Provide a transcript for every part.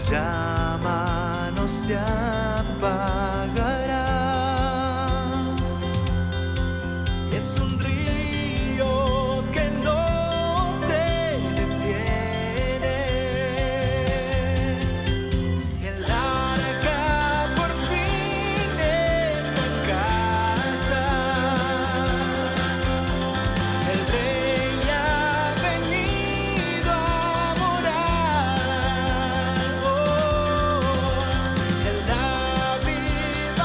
llama no se apagará. Es un río que no se detiene. El arca por fin está en casa. El rey ha venido a morar. El avivamiento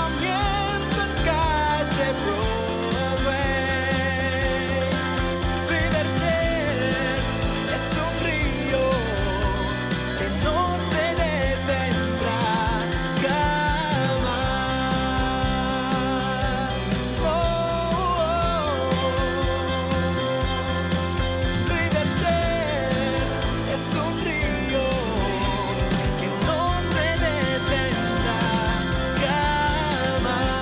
en calle Broadway. River Church es un río que no se detendrá jamás. River Church es un río que no se detendrá jamás.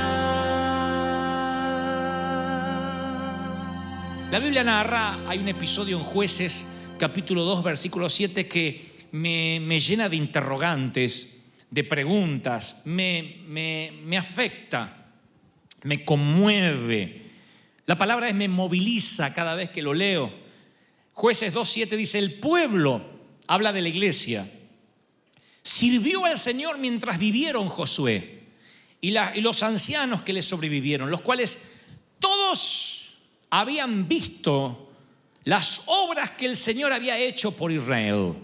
La Biblia narra, hay un episodio en Jueces, capítulo 2, versículo 7, que me llena de interrogantes, de preguntas, me afecta, me conmueve. La palabra es me moviliza cada vez que lo leo. Jueces 2:7 dice: el pueblo, habla de la iglesia, sirvió al Señor mientras vivieron Josué y los ancianos que le sobrevivieron, los cuales todos habían visto las obras que el Señor había hecho por Israel.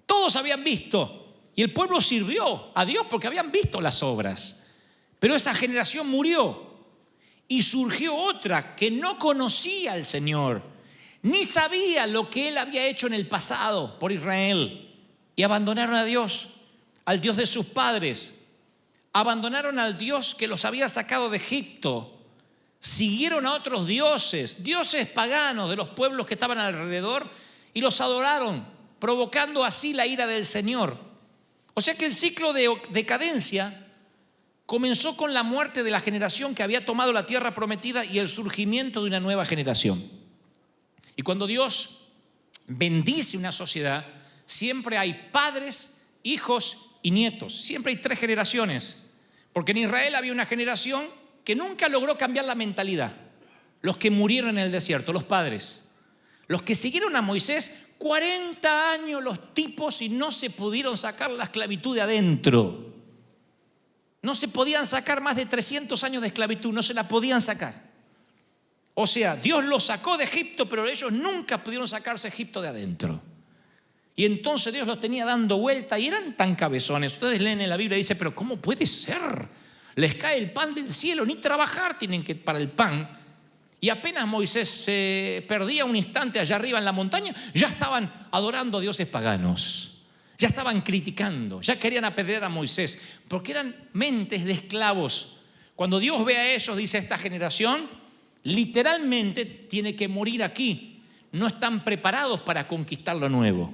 Todos habían visto, y el pueblo sirvió a Dios porque habían visto las obras. Pero esa generación murió y surgió otra que no conocía al Señor, ni sabía lo que Él había hecho en el pasado por Israel, y abandonaron a Dios, al Dios de sus padres. Abandonaron al Dios que los había sacado de Egipto. Siguieron a otros dioses, dioses paganos de los pueblos que estaban alrededor, y los adoraron, provocando así la ira del Señor. O sea que el ciclo de decadencia comenzó con la muerte de la generación que había tomado la tierra prometida y el surgimiento de una nueva generación. Y cuando Dios bendice una sociedad, siempre hay padres, hijos y nietos. Siempre hay 3 generaciones. Porque en Israel había una generación que nunca logró cambiar la mentalidad. Los que murieron en el desierto, los padres. Los que siguieron a Moisés, 40 años los tipos, y no se pudieron sacar la esclavitud de adentro. No se podían sacar más de 300 años de esclavitud, no se la podían sacar. O sea, Dios los sacó de Egipto, pero ellos nunca pudieron sacarse Egipto de adentro. Y entonces Dios los tenía dando vuelta y eran tan cabezones. Ustedes leen en la Biblia y dicen: pero ¿cómo puede ser? Les cae el pan del cielo, ni trabajar tienen que para el pan. Y apenas Moisés se perdía un instante allá arriba en la montaña, ya estaban adorando a dioses paganos. Ya estaban criticando, ya querían apedrear a Moisés, porque eran mentes de esclavos. Cuando Dios ve a ellos, dice: esta generación literalmente tiene que morir aquí. No están preparados para conquistar lo nuevo.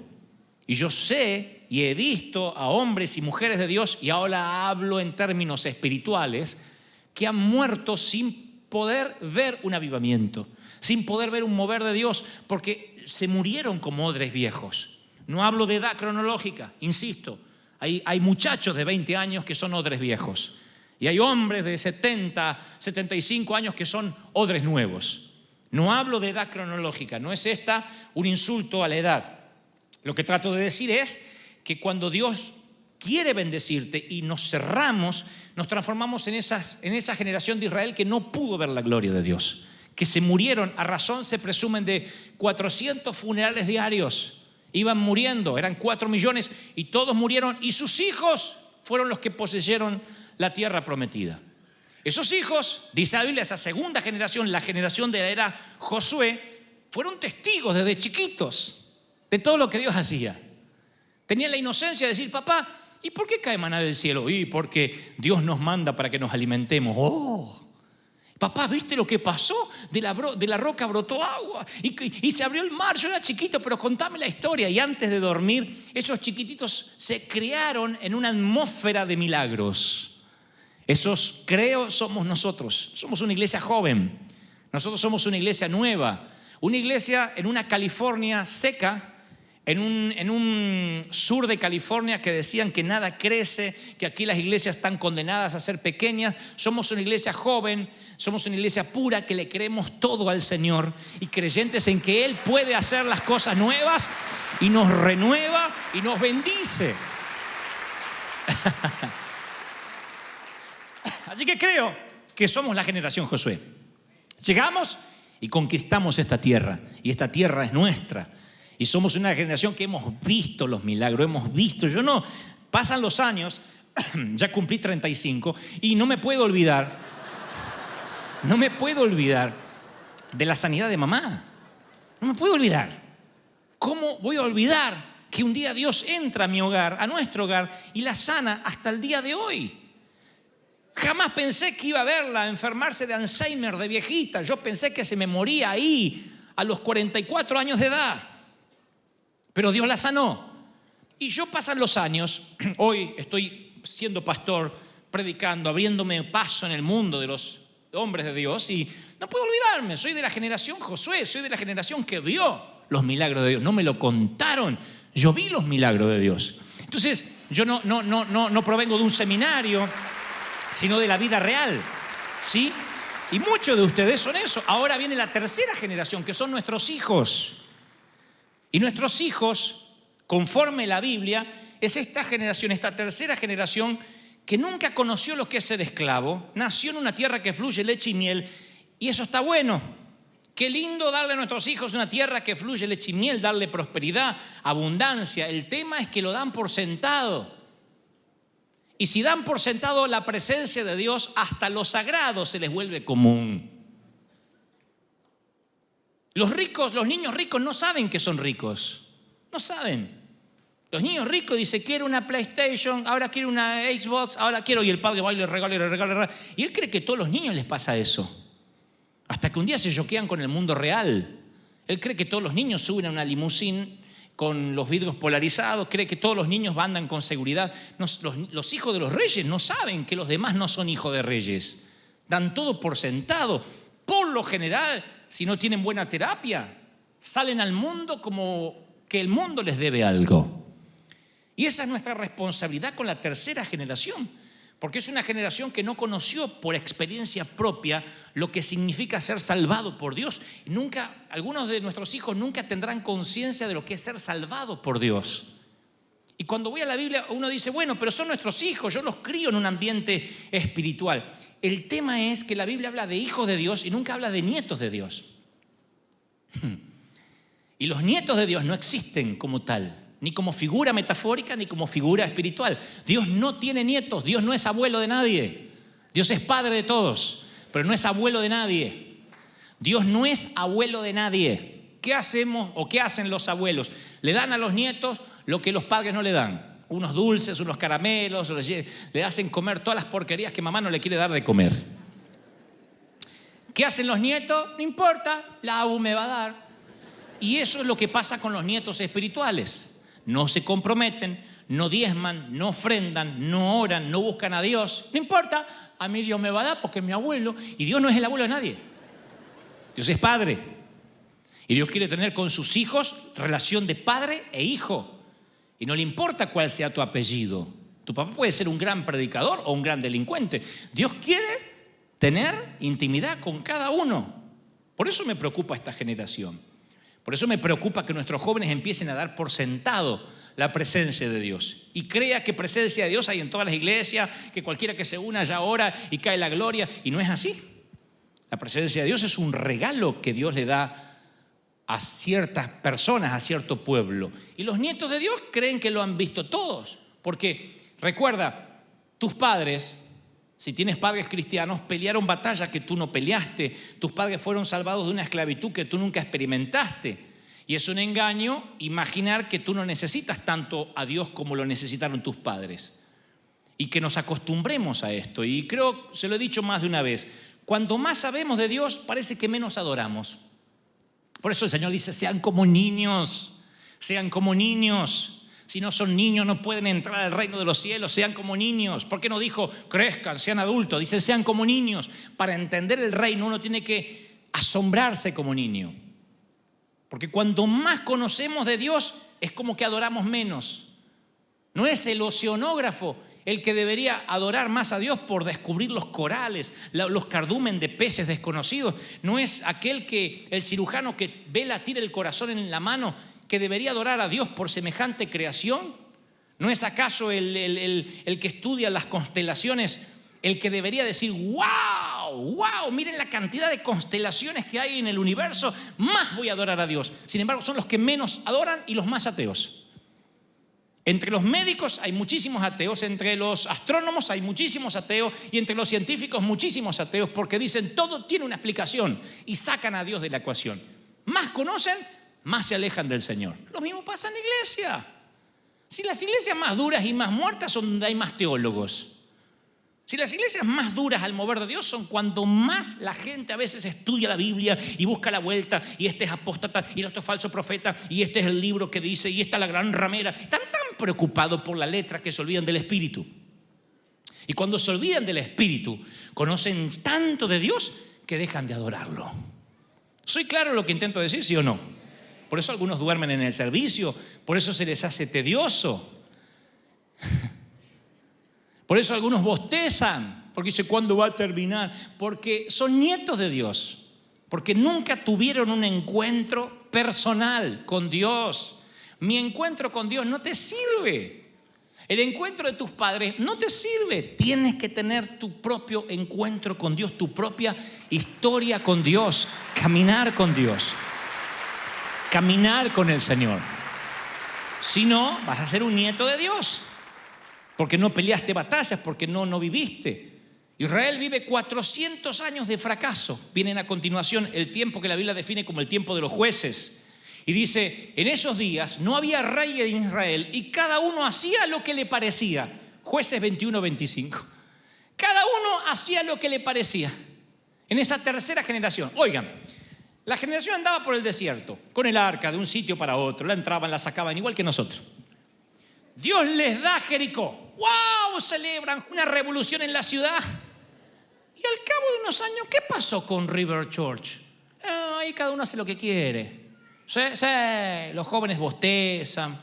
Y yo sé y he visto a hombres y mujeres de Dios, y ahora hablo en términos espirituales, que han muerto sin poder ver un avivamiento, sin poder ver un mover de Dios, porque se murieron como odres viejos. No hablo de edad cronológica, insisto. Hay muchachos de 20 años que son odres viejos. Y hay hombres de 70, 75 años que son odres nuevos. No hablo de edad cronológica, no es esta un insulto a la edad. Lo que trato de decir es que cuando Dios quiere bendecirte y nos cerramos, nos transformamos en esa generación de Israel que no pudo ver la gloria de Dios, que se murieron, a razón se presumen de 400 funerales diarios. Iban muriendo, eran 4 millones y todos murieron, y sus hijos fueron los que poseyeron la tierra prometida. Esos hijos, dice la Biblia, esa segunda generación, la generación de la era Josué, fueron testigos desde chiquitos de todo lo que Dios hacía. Tenían la inocencia de decir: papá, ¿y por qué cae maná del cielo? Y porque Dios nos manda para que nos alimentemos. Papá, ¿viste lo que pasó? De la roca brotó agua y se abrió el mar. Yo era chiquito, pero contame la historia. Y antes de dormir, esos chiquititos se criaron en una atmósfera de milagros. Esos, creo, somos nosotros. Somos una iglesia joven. Nosotros somos una iglesia nueva. Una iglesia en una California seca, en sur de California que decían que nada crece, que aquí las iglesias están condenadas a ser pequeñas. Somos una iglesia joven, somos una iglesia pura que le creemos todo al Señor y creyentes en que Él puede hacer las cosas nuevas y nos renueva y nos bendice. Así que creo que somos la generación Josué. Llegamos y conquistamos esta tierra, y esta tierra es nuestra. Y somos una generación que hemos visto los milagros, pasan los años, ya cumplí 35 y no me puedo olvidar de la sanidad de mamá. No me puedo olvidar. ¿Cómo voy a olvidar que un día Dios entra a mi hogar, a nuestro hogar, y la sana hasta el día de hoy? Jamás pensé que iba a verla enfermarse de Alzheimer de viejita. Yo pensé que se me moría ahí a los 44 años de edad. Pero Dios la sanó. Y yo pasan los años, hoy estoy siendo pastor, predicando, abriéndome paso en el mundo de los hombres de Dios, y no puedo olvidarme, soy de la generación Josué, soy de la generación que vio los milagros de Dios. No me lo contaron, yo vi los milagros de Dios. Entonces, yo no provengo de un seminario, sino de la vida real, ¿sí? Y muchos de ustedes son eso. Ahora viene la tercera generación, que son nuestros hijos. Y nuestros hijos, conforme la Biblia, es esta generación, esta tercera generación que nunca conoció lo que es ser esclavo, nació en una tierra que fluye leche y miel, y eso está bueno. Qué lindo darle a nuestros hijos una tierra que fluye leche y miel, darle prosperidad, abundancia. El tema es que lo dan por sentado. Y si dan por sentado la presencia de Dios, hasta lo sagrado se les vuelve común. Los niños ricos no saben que son ricos. No saben. Los niños ricos dicen, quiero una PlayStation, ahora quiero una Xbox, ahora quiero, y el padre va y le regala. Y él cree que a todos los niños les pasa eso. Hasta que un día se choquean con el mundo real. Él cree que todos los niños suben a una limusín con los vidrios polarizados, cree que todos los niños andan con seguridad. Los hijos de los reyes no saben que los demás no son hijos de reyes. Dan todo por sentado. Por lo general, si no tienen buena terapia, salen al mundo como que el mundo les debe algo. Y esa es nuestra responsabilidad con la tercera generación, porque es una generación que no conoció por experiencia propia lo que significa ser salvado por Dios. Algunos de nuestros hijos nunca tendrán conciencia de lo que es ser salvado por Dios. Y cuando voy a la Biblia, uno dice, bueno, pero son nuestros hijos, yo los crío en un ambiente espiritual. El tema es que la Biblia habla de hijos de Dios y nunca habla de nietos de Dios. Y los nietos de Dios no existen como tal, ni como figura metafórica, ni como figura espiritual. Dios no tiene nietos, Dios no es abuelo de nadie. Dios es padre de todos, pero no es abuelo de nadie. Dios no es abuelo de nadie. ¿Qué hacemos o qué hacen los abuelos? Le dan a los nietos lo que los padres no le dan. Unos dulces, unos caramelos, le hacen comer todas las porquerías que mamá no le quiere dar de comer. ¿Qué hacen los nietos? No importa, la abu me va a dar. Y eso es lo que pasa con los nietos espirituales. No se comprometen, no diezman, no ofrendan, no oran, no buscan a Dios. No importa, a mí Dios me va a dar porque es mi abuelo. Y Dios no es el abuelo de nadie. Dios es padre. Y Dios quiere tener con sus hijos relación de padre e hijo. Y no le importa cuál sea tu apellido. Tu papá puede ser un gran predicador o un gran delincuente. Dios quiere tener intimidad con cada uno. Por eso me preocupa esta generación. Por eso me preocupa que nuestros jóvenes empiecen a dar por sentado la presencia de Dios. Y crea que presencia de Dios hay en todas las iglesias, que cualquiera que se una ya ora y cae la gloria. Y no es así. La presencia de Dios es un regalo que Dios le da a ciertas personas, a cierto pueblo. Y los nietos de Dios creen que lo han visto todos. Porque recuerda, tus padres, si tienes padres cristianos, pelearon batallas que tú no peleaste. Tus padres fueron salvados de una esclavitud que tú nunca experimentaste. Y es un engaño imaginar que tú no necesitas tanto a Dios como lo necesitaron tus padres. Y que nos acostumbremos a esto. Y creo, se lo he dicho más de una vez, cuanto más sabemos de Dios, parece que menos adoramos. Por eso el Señor dice, sean como niños, sean como niños. Si no son niños no pueden entrar al reino de los cielos, sean como niños. ¿Por qué no dijo crezcan, sean adultos? Dice sean como niños. Para entender el reino uno tiene que asombrarse como niño. Porque cuanto más conocemos de Dios es como que adoramos menos. No es el oceanógrafo el que debería adorar más a Dios por descubrir los corales, los cardumen de peces desconocidos. No es el cirujano que ve latir el corazón en la mano, que debería adorar a Dios por semejante creación. ¿No es acaso el que estudia las constelaciones el que debería decir, wow, miren la cantidad de constelaciones que hay en el universo, más voy a adorar a Dios? Sin embargo, son los que menos adoran y los más ateos. Entre los médicos hay muchísimos ateos, entre los astrónomos hay muchísimos ateos y entre los científicos muchísimos ateos, porque dicen todo tiene una explicación y sacan a Dios de la ecuación. Más conocen, más se alejan del Señor. Lo mismo pasa en la iglesia. Si las iglesias más duras y más muertas son donde hay más teólogos. Si las iglesias más duras al mover de Dios son cuando más la gente a veces estudia la Biblia y busca la vuelta, y este es apóstata y el otro es falso profeta y este es el libro que dice y esta es la gran ramera. Están tan preocupados por la letra que se olvidan del Espíritu. Y cuando se olvidan del Espíritu, conocen tanto de Dios que dejan de adorarlo. ¿Soy claro lo que intento decir, sí o no? Por eso algunos duermen en el servicio, por eso se les hace tedioso. Por eso algunos bostezan, porque dice, ¿cuándo va a terminar? Porque son nietos de Dios, porque nunca tuvieron un encuentro personal con Dios. Mi encuentro con Dios no te sirve. El encuentro de tus padres no te sirve. Tienes que tener tu propio encuentro con Dios, tu propia historia con Dios, caminar con Dios, caminar con el Señor. Si no, vas a ser un nieto de Dios. Porque no peleaste batallas, porque no viviste. Israel vive 400 años de fracaso. Vienen a continuación el tiempo que la Biblia define como el tiempo de los jueces. Y dice, en esos días no había rey en Israel y cada uno hacía lo que le parecía. Jueces 21-25. Cada uno hacía lo que le parecía. En esa tercera generación. Oigan, la generación andaba por el desierto, con el arca de un sitio para otro. La entraban, la sacaban, igual que nosotros. Dios les da Jericó. ¡Wow! Celebran una revolución en la ciudad. Y al cabo de unos años, ¿qué pasó con River Church? Ahí cada uno hace lo que quiere. Sí, los jóvenes bostezan,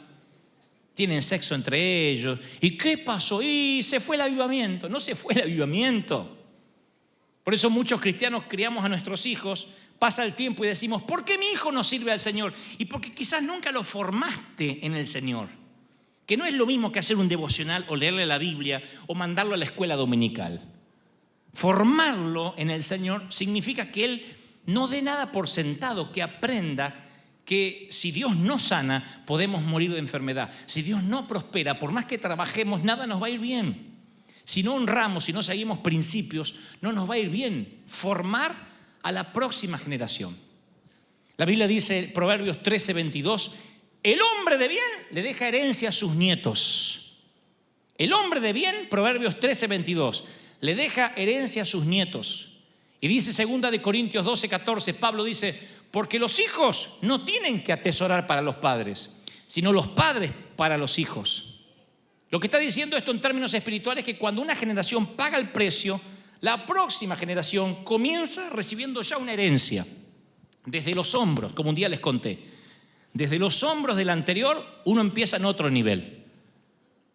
tienen sexo entre ellos. ¿Y qué pasó? Y se fue el avivamiento. No se fue el avivamiento. Por eso muchos cristianos criamos a nuestros hijos, pasa el tiempo y decimos, ¿por qué mi hijo no sirve al Señor? Y porque quizás nunca lo formaste en el Señor. Que no es lo mismo que hacer un devocional o leerle la Biblia o mandarlo a la escuela dominical. Formarlo en el Señor significa que Él no dé nada por sentado, que aprenda que si Dios no sana, podemos morir de enfermedad. Si Dios no prospera, por más que trabajemos, nada nos va a ir bien. Si no honramos, si no seguimos principios, no nos va a ir bien. Formar a la próxima generación. La Biblia dice, Proverbios 13:22, el hombre de bien le deja herencia a sus nietos. El hombre de bien, Proverbios 13:22, le deja herencia a sus nietos. Y dice 2 Corintios 12:14, Pablo dice, porque los hijos no tienen que atesorar para los padres, sino los padres para los hijos. Lo que está diciendo esto en términos espirituales es que cuando una generación paga el precio, la próxima generación comienza recibiendo ya una herencia desde los hombros, como un día les conté. Desde los hombros del anterior, uno empieza en otro nivel.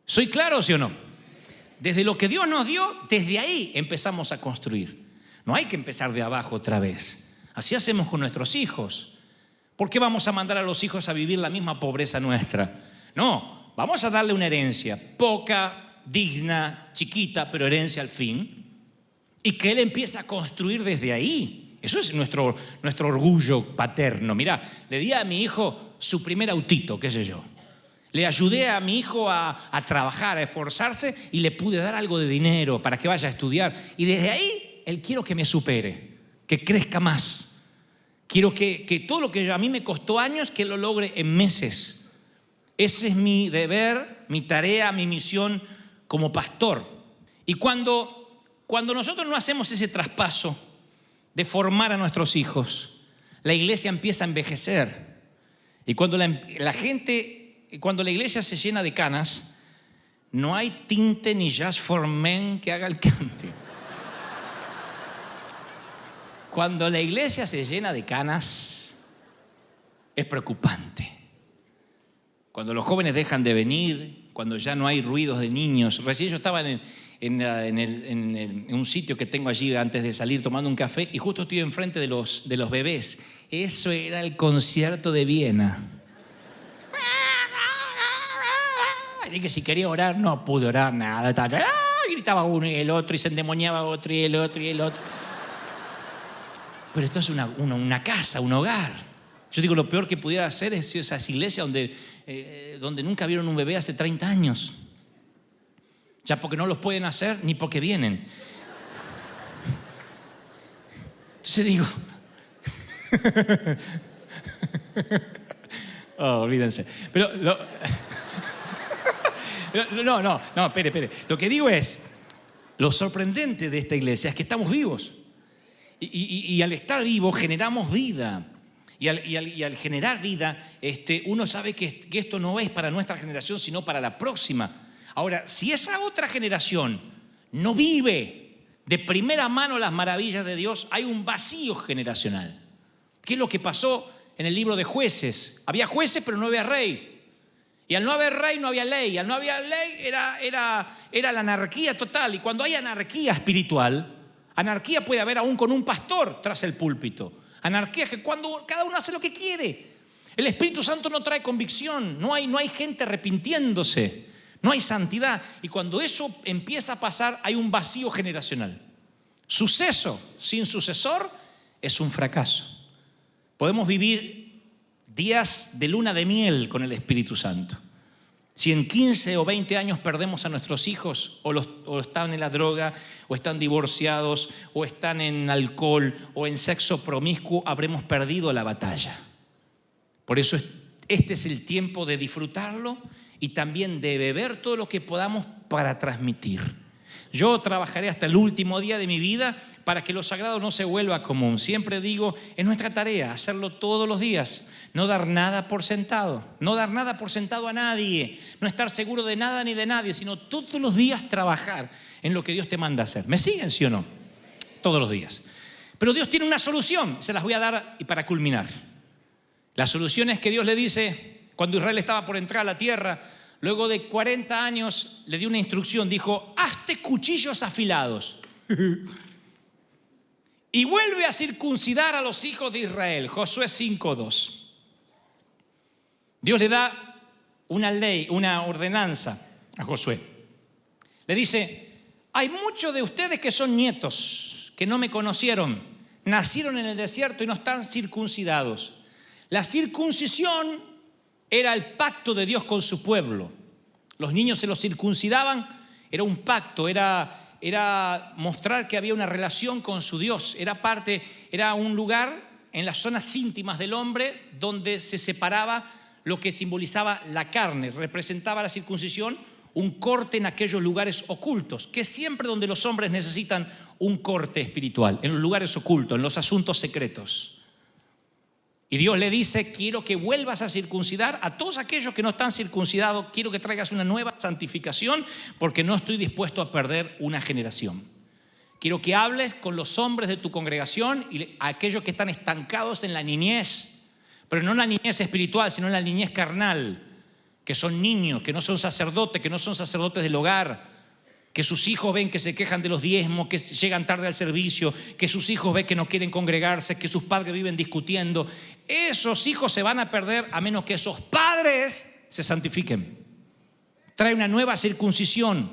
¿Soy claro, sí o no? Desde lo que Dios nos dio, desde ahí empezamos a construir. No hay que empezar de abajo otra vez. Así hacemos con nuestros hijos. ¿Por qué vamos a mandar a los hijos a vivir la misma pobreza nuestra? No, vamos a darle una herencia, poca, digna, chiquita, pero herencia al fin. Y que él empiece a construir desde ahí. Eso es nuestro orgullo paterno. Mirá, le di a mi hijo su primer autito, qué sé yo. Le ayudé a mi hijo a trabajar, a esforzarse y le pude dar algo de dinero para que vaya a estudiar. Y desde ahí, él quiero que me supere, que crezca más. Quiero que todo lo que a mí me costó años, que lo logre en meses. Ese es mi deber, mi tarea, mi misión como pastor. Y cuando nosotros no hacemos ese traspaso de formar a nuestros hijos, la iglesia empieza a envejecer. Y cuando la iglesia se llena de canas, no hay tinte ni Just for Men que haga el cambio. Cuando la iglesia se llena de canas, es preocupante. Cuando los jóvenes dejan de venir, cuando ya no hay ruidos de niños. Recién yo estaba en un sitio que tengo allí antes de salir tomando un café y justo estoy enfrente de los bebés. Eso era el concierto de Viena. Así que si quería orar, no pude orar nada. Gritaba uno y el otro y se endemoniaba otro y el otro y el otro. Pero esto es una casa, un hogar. Yo digo, lo peor que pudiera hacer es esas iglesias donde nunca vieron un bebé hace 30 años. Ya porque no los pueden hacer ni porque vienen. Entonces digo... Oh, olvídense. Pero... No, espere. Lo que digo es, lo sorprendente de esta iglesia es que estamos vivos. Y al estar vivos generamos vida. Y al generar vida, uno sabe que esto no es para nuestra generación, sino para la próxima. Ahora, si esa otra generación no vive de primera mano las maravillas de Dios, hay un vacío generacional. ¿Qué es lo que pasó en el libro de Jueces? Había jueces, pero no había rey. Y al no haber rey, no había ley. Al no haber ley, era la anarquía total. Y cuando hay anarquía espiritual, anarquía puede haber aún con un pastor tras el púlpito. Anarquía es que cuando cada uno hace lo que quiere. El Espíritu Santo no trae convicción. No hay gente arrepintiéndose. No hay santidad. Y cuando eso empieza a pasar, hay un vacío generacional. Suceso sin sucesor es un fracaso. Podemos vivir días de luna de miel con el Espíritu Santo. Si en 15 o 20 años perdemos a nuestros hijos, o están en la droga, o están divorciados, o están en alcohol, o en sexo promiscuo, habremos perdido la batalla. Por eso este es el tiempo de disfrutarlo y también de beber todo lo que podamos para transmitir. Yo trabajaré hasta el último día de mi vida para que lo sagrado no se vuelva común. Siempre digo, es nuestra tarea hacerlo todos los días. No dar nada por sentado. No dar nada por sentado a nadie. No estar seguro de nada ni de nadie, sino todos los días trabajar en lo que Dios te manda hacer. ¿Me siguen, sí o no? Todos los días. Pero Dios tiene una solución. Se las voy a dar y para culminar. La solución es que Dios le dice, cuando Israel estaba por entrar a la tierra, luego de 40 años le dio una instrucción, dijo, hazte cuchillos afilados y vuelve a circuncidar a los hijos de Israel. Josué 5:2. Dios le da una ley, una ordenanza a Josué. Le dice, hay muchos de ustedes que son nietos, que no me conocieron, nacieron en el desierto y no están circuncidados. La circuncisión era el pacto de Dios con su pueblo. Los niños se los circuncidaban, era un pacto, era mostrar que había una relación con su Dios. Era un lugar en las zonas íntimas del hombre donde se separaba lo que simbolizaba la carne. Representaba la circuncisión un corte en aquellos lugares ocultos, que es siempre donde los hombres necesitan un corte espiritual, en los lugares ocultos, en los asuntos secretos. Y Dios le dice, quiero que vuelvas a circuncidar a todos aquellos que no están circuncidados. Quiero que traigas una nueva santificación porque no estoy dispuesto a perder una generación. Quiero que hables con los hombres de tu congregación y a aquellos que están estancados en la niñez, pero no en la niñez espiritual, sino en la niñez carnal, que son niños, que no son sacerdotes, que no son sacerdotes del hogar, que sus hijos ven que se quejan de los diezmos, que llegan tarde al servicio, que sus hijos ven que no quieren congregarse, que sus padres viven discutiendo. Esos hijos se van a perder a menos que esos padres se santifiquen. Trae una nueva circuncisión,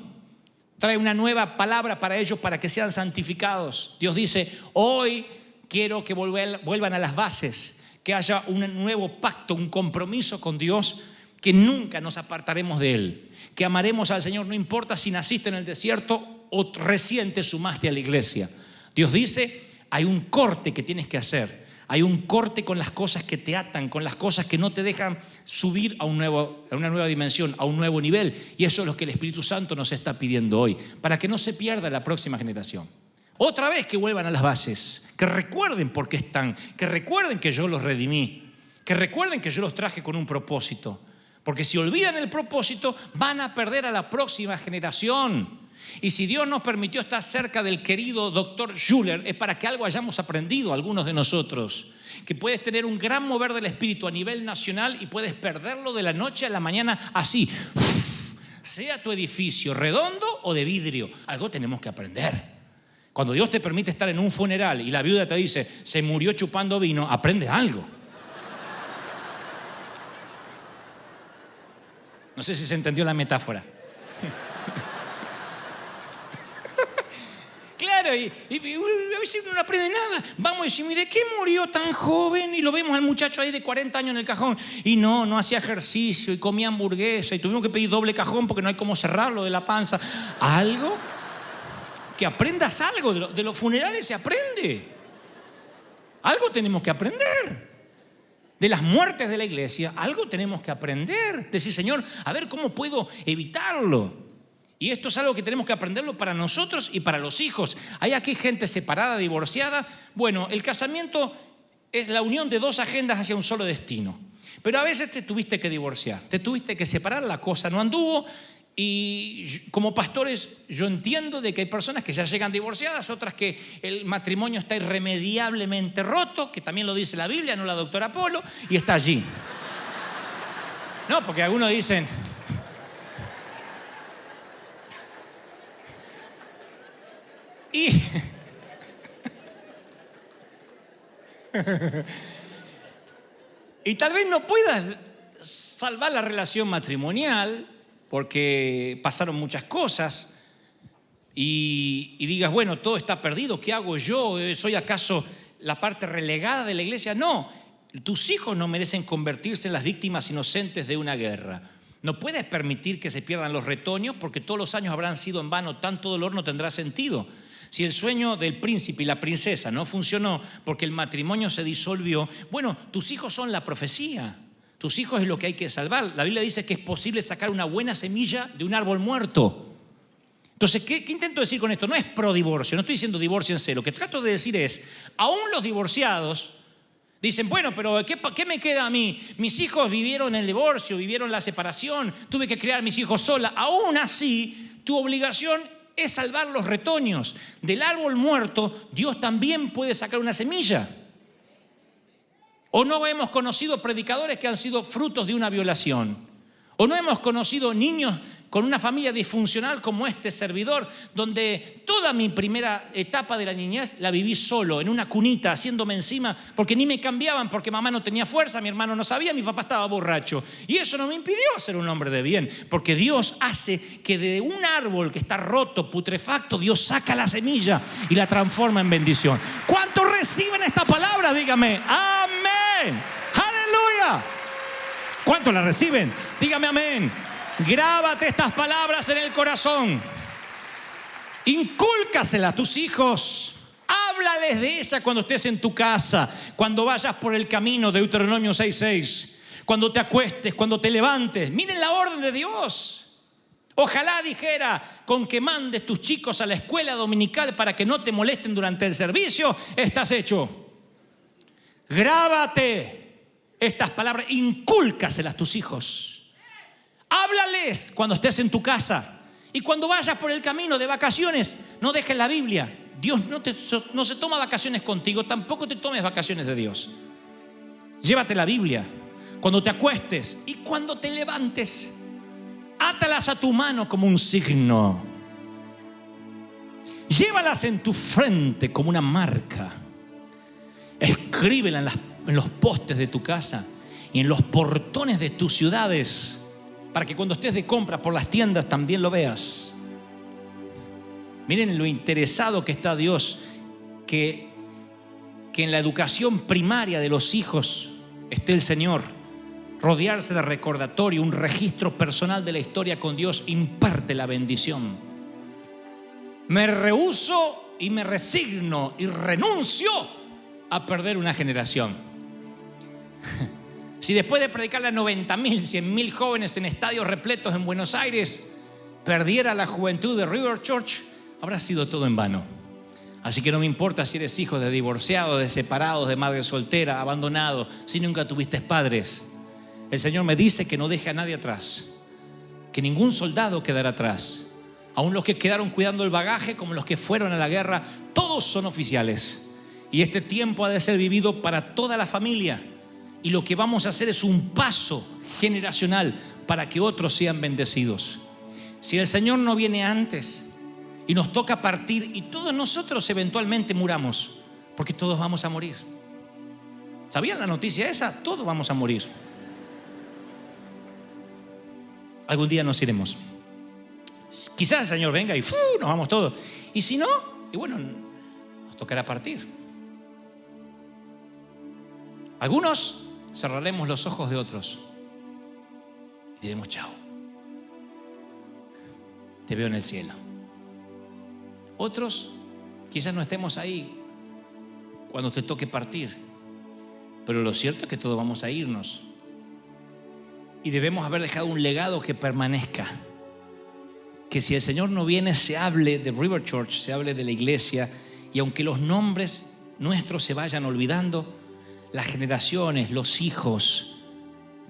trae una nueva palabra para ellos para que sean santificados. Dios dice, hoy quiero que vuelvan a las bases, que haya un nuevo pacto, un compromiso con Dios, que nunca nos apartaremos de Él, que amaremos al Señor, no importa si naciste en el desierto o recién te sumaste a la iglesia. Dios dice, hay un corte que tienes que hacer, hay un corte con las cosas que te atan, con las cosas que no te dejan subir a una nueva dimensión, a un nuevo nivel, y eso es lo que el Espíritu Santo nos está pidiendo hoy, para que no se pierda la próxima generación. Otra vez que vuelvan a las bases, que recuerden por qué están, que recuerden que yo los redimí, que recuerden que yo los traje con un propósito. Porque si olvidan el propósito, van a perder a la próxima generación. Y si Dios nos permitió estar cerca del querido doctor Schuller, es para que algo hayamos aprendido algunos de nosotros. Que puedes tener un gran mover del espíritu a nivel nacional y puedes perderlo de la noche a la mañana así. sea tu edificio redondo o de vidrio. Algo tenemos que aprender. Cuando Dios te permite estar en un funeral y la viuda te dice, se murió chupando vino, aprende algo. No sé si se entendió la metáfora. Claro, y a veces uno no aprende nada. Vamos a decir, ¿de qué murió tan joven? Y lo vemos al muchacho ahí de 40 años en el cajón. Y no hacía ejercicio y comía hamburguesa y tuvimos que pedir doble cajón porque no hay cómo cerrarlo de la panza. Algo, que aprendas algo. De los funerales se aprende. Algo tenemos que aprender. De las muertes de la iglesia, algo tenemos que aprender. Decir, Señor, a ver cómo puedo evitarlo. Y esto es algo que tenemos que aprenderlo para nosotros y para los hijos. Hay aquí gente separada, divorciada. Bueno, el casamiento es la unión de dos agendas hacia un solo destino. Pero a veces te tuviste que divorciar, te tuviste que separar, la cosa no anduvo. Y como pastores yo entiendo de que hay personas que ya llegan divorciadas, otras que el matrimonio está irremediablemente roto, que también lo dice la Biblia, no la doctora Polo, y está allí. No, porque algunos dicen... Y tal vez no puedas salvar la relación matrimonial porque pasaron muchas cosas y digas, bueno, todo está perdido, ¿qué hago yo? ¿Soy acaso la parte relegada de la iglesia? No, tus hijos no merecen convertirse en las víctimas inocentes de una guerra. No puedes permitir que se pierdan los retoños porque todos los años habrán sido en vano, tanto dolor no tendrá sentido. Si el sueño del príncipe y la princesa no funcionó porque el matrimonio se disolvió, bueno, tus hijos son la profecía. Tus hijos es lo que hay que salvar. La Biblia dice que es posible sacar una buena semilla de un árbol muerto. Entonces, ¿qué intento decir con esto? No es pro divorcio, no estoy diciendo divórciense. Lo que trato de decir es, aún los divorciados dicen, bueno, pero ¿qué me queda a mí? Mis hijos vivieron el divorcio, vivieron la separación, tuve que criar a mis hijos sola. Aún así, tu obligación es salvar los retoños. Del árbol muerto, Dios también puede sacar una semilla. ¿O no hemos conocido predicadores que han sido frutos de una violación? ¿O no hemos conocido niños con una familia disfuncional como este servidor, donde toda mi primera etapa de la niñez la viví solo, en una cunita, haciéndome encima, porque ni me cambiaban, porque mamá no tenía fuerza, mi hermano no sabía, mi papá estaba borracho. Y eso no me impidió ser un hombre de bien, porque Dios hace que de un árbol que está roto, putrefacto, Dios saca la semilla y la transforma en bendición. ¿Cuántos reciben esta palabra? Dígame, amén, aleluya. ¿Cuántos la reciben? Dígame amén. Grábate estas palabras en el corazón. Incúlcaselas a tus hijos. Háblales de ella cuando estés en tu casa, cuando vayas por el camino, Deuteronomio 6:6. Cuando te acuestes, cuando te levantes. Miren la orden de Dios. Ojalá dijera, con que mandes tus chicos a la escuela dominical para que no te molesten durante el servicio, estás hecho. Grábate estas palabras, incúlcaselas a tus hijos. Háblales cuando estés en tu casa. Y cuando vayas por el camino de vacaciones, no dejes la Biblia. Dios no se toma vacaciones contigo, tampoco te tomes vacaciones de Dios. Llévate la Biblia. Cuando te acuestes y cuando te levantes, átalas a tu mano como un signo. Llévalas en tu frente como una marca. Escríbelas en los postes de tu casa y en los portones de tus ciudades, para que cuando estés de compra por las tiendas también lo veas. Miren lo interesado que está Dios, que en la educación primaria de los hijos esté el Señor. Rodearse de recordatorio, un registro personal de la historia con Dios imparte la bendición. Me rehúso y me resigno y renuncio a perder una generación. Si después de predicarle a 90,000, 100,000 jóvenes en estadios repletos en Buenos Aires, perdiera la juventud de River Church, habrá sido todo en vano. Así que no me importa si eres hijo de divorciados, de separados, de madre soltera, abandonado, si nunca tuviste padres. El Señor me dice que no deje a nadie atrás, que ningún soldado quedará atrás. Aún los que quedaron cuidando el bagaje, como los que fueron a la guerra, todos son oficiales. Y este tiempo ha de ser vivido para toda la familia. Y lo que vamos a hacer es un paso generacional para que otros sean bendecidos. Si el Señor no viene antes y nos toca partir, y todos nosotros eventualmente muramos, porque todos vamos a morir. ¿Sabían la noticia esa? Todos vamos a morir. Algún día nos iremos. Quizás el Señor venga y nos vamos todos. Y si no, y bueno, nos tocará partir. Algunos cerraremos los ojos de otros y diremos chao. Te veo en el cielo. Otros quizás no estemos ahí cuando te toque partir, pero lo cierto es que todos vamos a irnos y debemos haber dejado un legado que permanezca. Que si el Señor no viene, se hable de River Church, se hable de la iglesia, y aunque los nombres nuestros se vayan olvidando, las generaciones, los hijos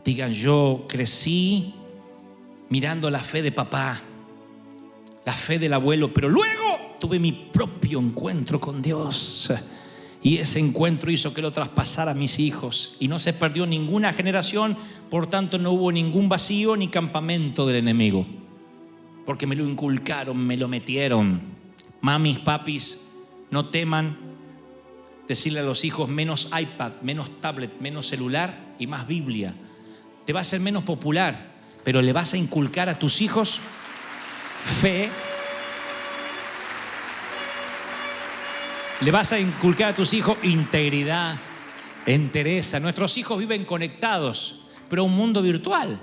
digan: yo crecí mirando la fe de papá, la fe del abuelo, pero luego tuve mi propio encuentro con Dios, y ese encuentro hizo que lo traspasara a mis hijos, y no se perdió ninguna generación. Por tanto, no hubo ningún vacío ni campamento del enemigo, porque me lo inculcaron, me lo metieron. Mamis, papis, no teman decirle a los hijos: menos iPad, menos tablet, menos celular y más Biblia. Te va a hacer menos popular, pero le vas a inculcar a tus hijos fe. Le vas a inculcar a tus hijos integridad, entereza. Nuestros hijos viven conectados, pero a un mundo virtual.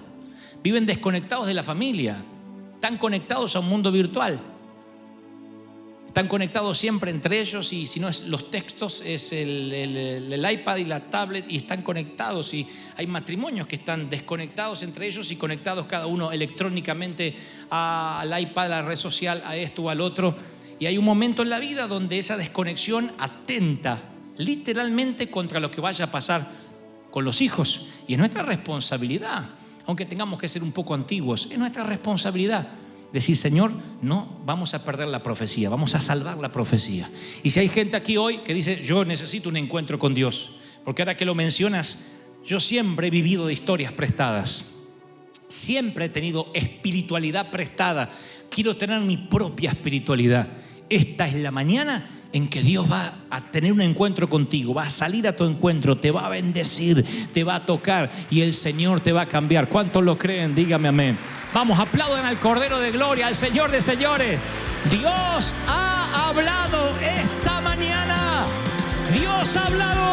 Viven desconectados de la familia. Están conectados a un mundo virtual. Están conectados siempre entre ellos, y si no es los textos, es el iPad y la tablet, y están conectados. Y hay matrimonios que están desconectados entre ellos y conectados cada uno electrónicamente al iPad, a la red social, a esto o al otro. Y hay un momento en la vida donde esa desconexión atenta literalmente contra lo que vaya a pasar con los hijos. Y es nuestra responsabilidad, aunque tengamos que ser un poco antiguos, es nuestra responsabilidad decir: Señor, no vamos a perder la profecía, vamos a salvar la profecía. Y si hay gente aquí hoy que dice: yo necesito un encuentro con Dios, porque ahora que lo mencionas, yo siempre he vivido de historias prestadas, siempre he tenido espiritualidad prestada, quiero tener mi propia espiritualidad. Esta es la mañana en que Dios va a tener un encuentro contigo, va a salir a tu encuentro, te va a bendecir, te va a tocar, y el Señor te va a cambiar. ¿Cuántos lo creen? Dígame amén. Vamos, aplaudan al Cordero de Gloria, al Señor de señores. Dios ha hablado esta mañana. Dios ha hablado